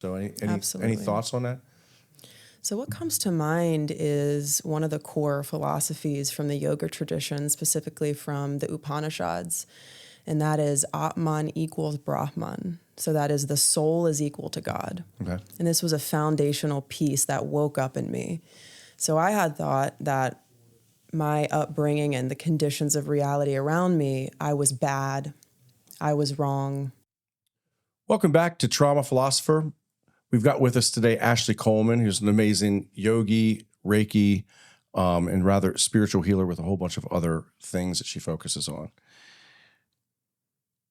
So any Absolutely. thoughts on that? So what comes to mind is one of the core philosophies from the yoga tradition, specifically from the Upanishads, and that is Atman equals Brahman. So that is the soul is equal to God. Okay. And this was a foundational piece that woke up in me. So I had thought that my upbringing and the conditions of reality around me, I was bad, I was wrong. Welcome back to Trauma Philosopher. We've got with us today Ashley Coleman, who's an amazing yogi, Reiki, and rather spiritual healer with a whole bunch of other things that she focuses on.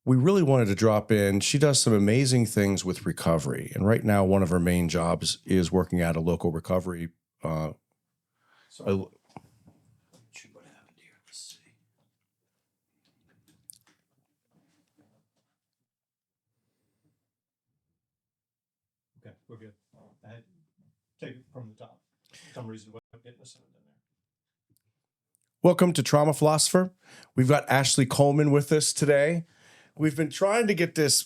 We really wanted to drop in. She does some amazing things with recovery. And right now, one of her main jobs is working at a local recovery. What happened here? Let's see. Okay, we're good. Take it from the top. For some reason, we're getting the sound in there. Welcome to Trauma Philosopher. We've got Ashley Coleman with us today. We've been trying to get this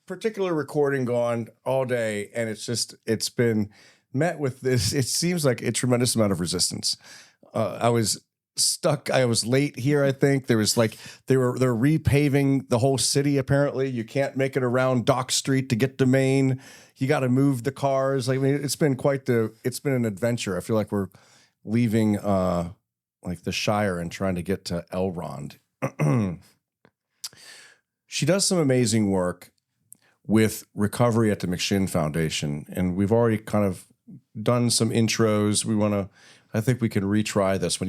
particular recording going all day, and it's been met with this, it seems like a tremendous amount of resistance. I was stuck. I was late here, I think. There was like, they're repaving the whole city, apparently. You can't make it around Dock Street to get to Maine. You got to move the cars. I mean, it's been an adventure. I feel like we're leaving like the Shire and trying to get to Elrond. She does some amazing work with recovery at the McShin Foundation, and we've already kind of done some intros. I think we can retry this one.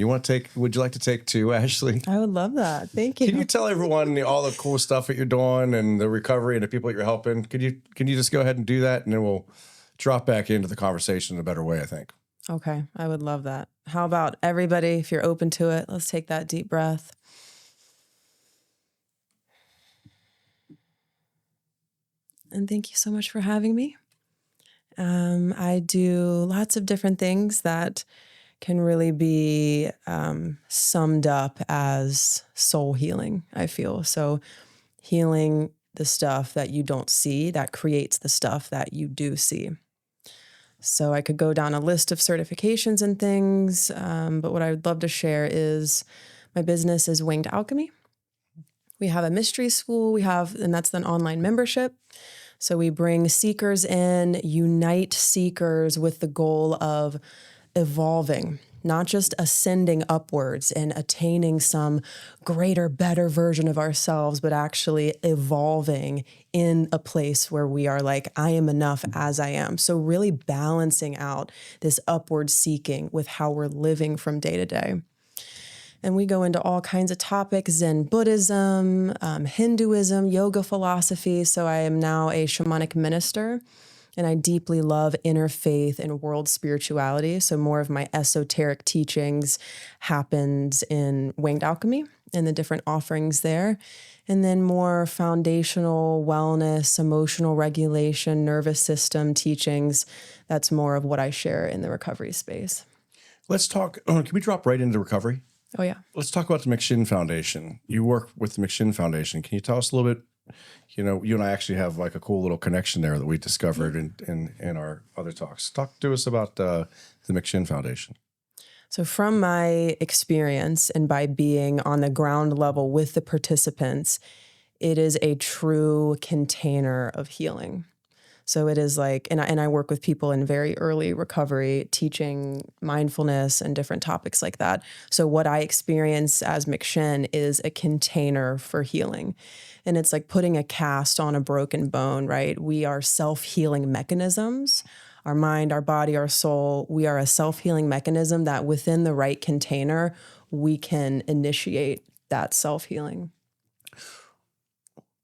Would you like to take two, Ashley? I would love that. Thank you. Can you tell everyone all the cool stuff that you're doing and the recovery and the people that you're helping? Can you just go ahead and do that, and then we'll drop back into the conversation in a better way, I think. Okay, I would love that. How about everybody, if you're open to it, let's take that deep breath. And thank you so much for having me. I do lots of different things that can really be summed up as soul healing, I feel. So healing the stuff that you don't see, that creates the stuff that you do see. So I could go down a list of certifications and things, but what I would love to share is my business is Winged Alchemy. We have a mystery school, and that's an online membership. So we bring seekers in, unite seekers with the goal of evolving, not just ascending upwards and attaining some greater, better version of ourselves, but actually evolving in a place where we are like, I am enough as I am. So really balancing out this upward seeking with how we're living from day to day. And we go into all kinds of topics, Zen Buddhism, Hinduism, yoga philosophy. So I am now a shamanic minister, and I deeply love interfaith and world spirituality. So more of my esoteric teachings happens in Winged Alchemy and the different offerings there. And then more foundational wellness, emotional regulation, nervous system teachings. That's more of what I share in the recovery space. Let's talk. Can we drop right into recovery? Oh, yeah. Let's talk about the McShin Foundation. You work with the McShin Foundation. Can you tell us a little bit? You and I actually have like a cool little connection there that we discovered in our other talks. Talk to us about the McShin Foundation. So from my experience and by being on the ground level with the participants, it is a true container of healing. So it is like, and I work with people in very early recovery, teaching mindfulness and different topics like that. So what I experience as McShin is a container for healing. And it's like putting a cast on a broken bone, right? We are self-healing mechanisms. Our mind, our body, our soul, we are a self-healing mechanism that within the right container, we can initiate that self-healing.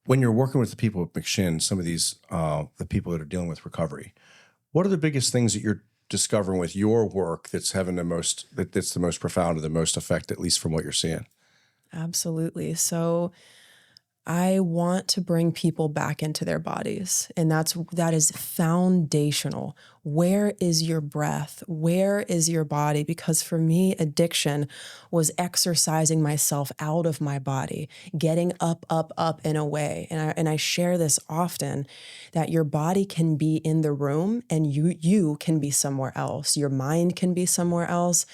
When you're working with the people at McShin, some of these, the people that are dealing with recovery, what are the biggest things that you're discovering with your work that's having that's the most profound or the most effect, at least from what you're seeing? Absolutely. So I want to bring people back into their bodies, and that is foundational. Where is your breath? Where is your body? Because for me, addiction was exercising myself out of my body, getting up, up, up and away. And I share this often, that your body can be in the room and you can be somewhere else. Your mind can be somewhere else,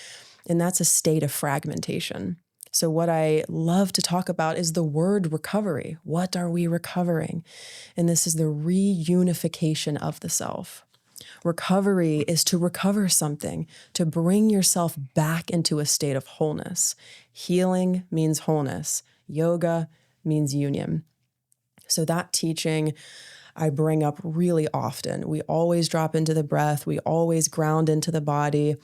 and that's a state of fragmentation. So what I love to talk about is the word recovery. What are we recovering? And this is the reunification of the self. Recovery is to recover something, to bring yourself back into a state of wholeness. Healing means wholeness. Yoga means union. So that teaching I bring up really often. We always drop into the breath. We always ground into the body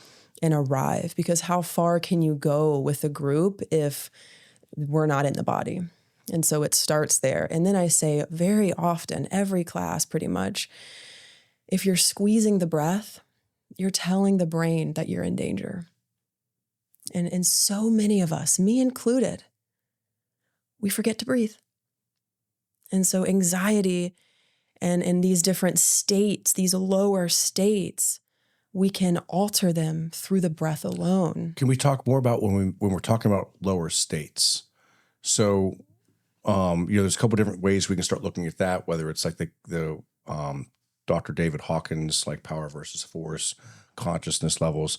and arrive, because how far can you go with a group if we're not in the body? And so it starts there. And then I say very often, every class pretty much, if you're squeezing the breath, you're telling the brain that you're in danger. And so many of us, me included, we forget to breathe. And so anxiety and in these different states, these lower states, we can alter them through the breath alone. Can we talk more about when we're talking about lower states? So, there's a couple different ways we can start looking at that, whether it's like the Dr. David Hawkins, like power versus force, consciousness levels.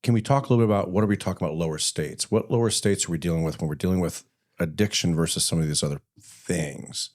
Can we talk a little bit about what are we talking about lower states? What lower states are we dealing with when we're dealing with addiction versus some of these other things?